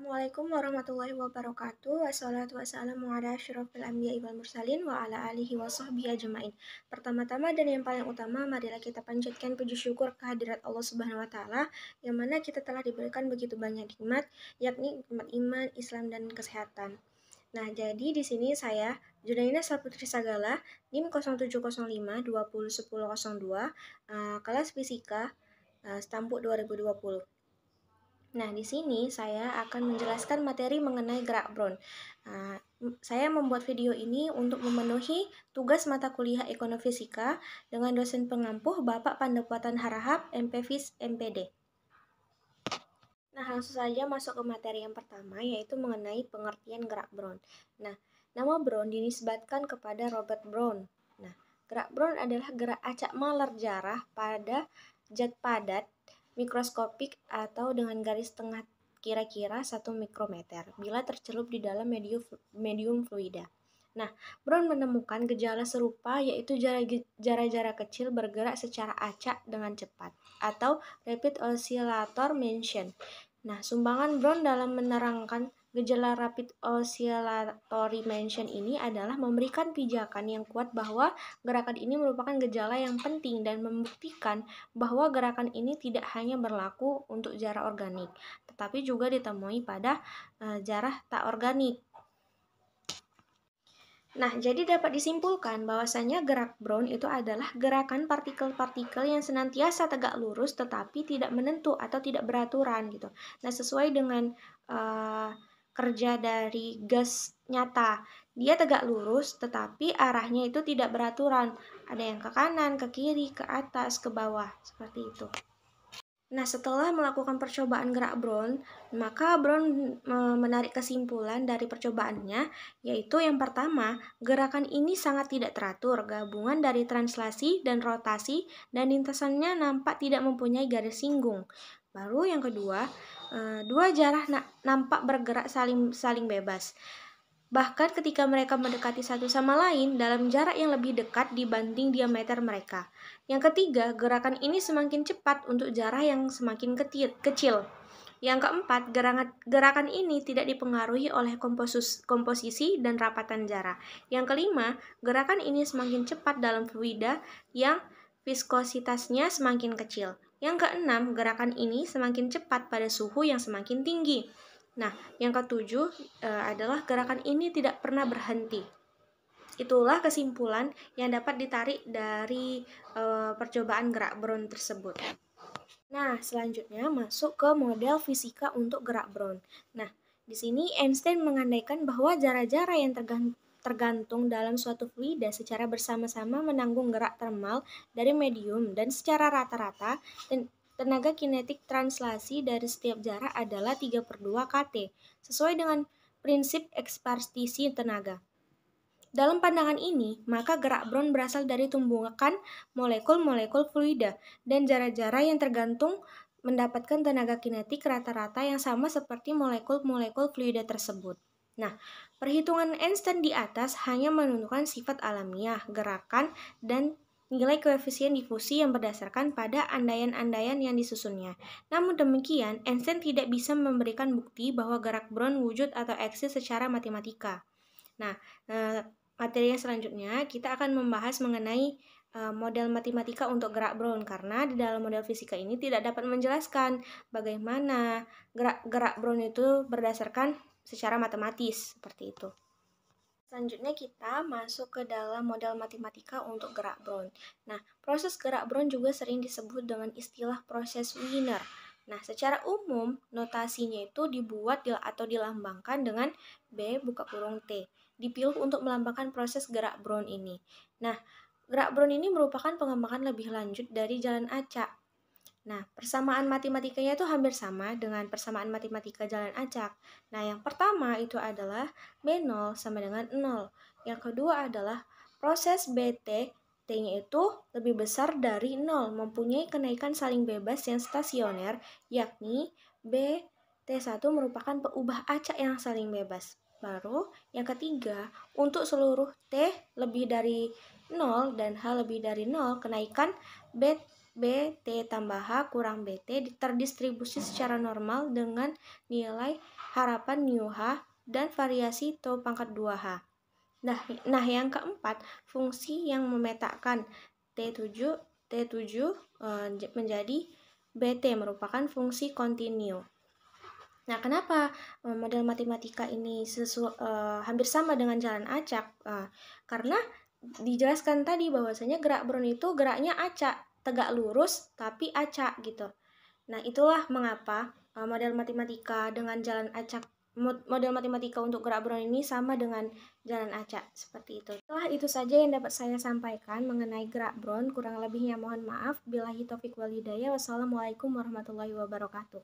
Assalamualaikum warahmatullahi wabarakatuh. Wassalatu wassalamu ala asyrofil anbiya'i wal mursalin wa ala alihi wa sahbihi ajma'in. Pertama-tama dan yang paling utama, marilah kita panjatkan puji syukur kehadirat Allah Subhanahu wa taala yang mana kita telah diberikan begitu banyak nikmat, yakni nikmat iman, Islam dan kesehatan. Nah, jadi di sini saya Junaina Saputri Sagala, NIM 0705 20 10 02, kelas fisika, Stampuk 2020. Nah, di sini saya akan menjelaskan materi mengenai gerak Brown. Saya membuat video ini untuk memenuhi tugas mata kuliah Ekonomi Fisika dengan dosen pengampuh Bapak Pandepuatan Harahap, MPFIS, MPD. Nah, langsung saja masuk ke materi yang pertama, yaitu mengenai pengertian gerak Brown. Nah, nama Brown dinisbatkan kepada Robert Brown. Nah, gerak Brown adalah gerak acak maler jarah pada zat padat mikroskopik atau dengan garis tengah kira-kira 1 mikrometer bila tercelup di dalam medium fluida. Nah, Brown menemukan gejala serupa yaitu jarak-jarak kecil bergerak secara acak dengan cepat atau rapid oscillator motion. Nah, sumbangan Brown dalam menerangkan gejala rapid oscillatory motion ini adalah memberikan pijakan yang kuat bahwa gerakan ini merupakan gejala yang penting dan membuktikan bahwa gerakan ini tidak hanya berlaku untuk jarah organik, tetapi juga ditemui pada jarah tak organik. Nah, jadi dapat disimpulkan bahwasanya gerak Brown itu adalah gerakan partikel-partikel yang senantiasa tegak lurus tetapi tidak menentu atau tidak beraturan gitu. Nah, sesuai dengan kerja dari gas nyata, dia tegak lurus tetapi arahnya itu tidak beraturan. Ada yang ke kanan, ke kiri, ke atas, ke bawah, seperti itu. Nah, setelah melakukan percobaan gerak Brown, maka Brown menarik kesimpulan dari percobaannya, yaitu yang pertama, gerakan ini sangat tidak teratur, gabungan dari translasi dan rotasi, dan lintasannya nampak tidak mempunyai garis singgung. Baru yang kedua, dua jarah nampak bergerak saling bebas. Bahkan ketika mereka mendekati satu sama lain dalam jarak yang lebih dekat dibanding diameter mereka. Yang ketiga, gerakan ini semakin cepat untuk jarak yang semakin kecil. Yang keempat, gerakan ini tidak dipengaruhi oleh komposisi dan rapatan jarak. Yang kelima, gerakan ini semakin cepat dalam fluida yang viskositasnya semakin kecil. Yang keenam, gerakan ini semakin cepat pada suhu yang semakin tinggi. Nah, yang ketujuh adalah gerakan ini tidak pernah berhenti. Itulah kesimpulan yang dapat ditarik dari percobaan gerak Brown tersebut. Nah, selanjutnya masuk ke model fisika untuk gerak Brown. Nah, di sini Einstein mengandaikan bahwa jarah-jarah yang tergantung dalam suatu fluida secara bersama-sama menanggung gerak termal dari medium dan secara rata-rata dan tenaga kinetik translasi dari setiap jarak adalah 3/2 kT, sesuai dengan prinsip ekspartisi tenaga. Dalam pandangan ini, maka gerak Brown berasal dari tumbukan molekul-molekul fluida dan jarah-jarah yang tergantung mendapatkan tenaga kinetik rata-rata yang sama seperti molekul-molekul fluida tersebut. Nah, perhitungan Einstein di atas hanya menentukan sifat alamiah, gerakan, dan nilai koefisien difusi yang berdasarkan pada andaian-andaian yang disusunnya. Namun demikian, Einstein tidak bisa memberikan bukti bahwa gerak Brown wujud atau eksis secara matematika. Nah, materi yang selanjutnya kita akan membahas mengenai model matematika untuk gerak Brown, karena di dalam model fisika ini tidak dapat menjelaskan bagaimana gerak Brown itu berdasarkan secara matematis, seperti itu. Selanjutnya kita masuk ke dalam model matematika untuk gerak Brown. Nah, proses gerak Brown juga sering disebut dengan istilah proses Wiener. Nah, secara umum notasinya itu dibuat atau dilambangkan dengan B buka kurung T. Dipilih untuk melambangkan proses gerak Brown ini. Nah, gerak Brown ini merupakan pengembangan lebih lanjut dari jalan acak. Nah, persamaan matematikanya itu hampir sama dengan persamaan matematika jalan acak. Nah, yang pertama itu adalah B0 sama dengan 0. Yang kedua adalah proses BT, T-nya itu lebih besar dari 0, mempunyai kenaikan saling bebas yang stasioner, yakni BT1 merupakan peubah acak yang saling bebas. Baru yang ketiga, untuk seluruh T lebih dari 0 dan H lebih dari 0, kenaikan B, T tambah H kurang BT terdistribusi secara normal dengan nilai harapan nu H dan variasi tau pangkat 2H. Nah, yang keempat, fungsi yang memetakan T7 menjadi BT merupakan fungsi kontinu. Nah, kenapa model matematika ini hampir sama dengan jalan acak? Karena dijelaskan tadi bahwasanya gerak Brown itu geraknya acak, tegak lurus tapi acak gitu. Nah, itulah mengapa model matematika dengan jalan acak, model matematika untuk gerak Brown ini sama dengan jalan acak, seperti itu. Setelah itu saja yang dapat saya sampaikan mengenai gerak Brown. Kurang lebihnya mohon maaf. Billahi taufiq wal hidayah. Wassalamualaikum warahmatullahi wabarakatuh.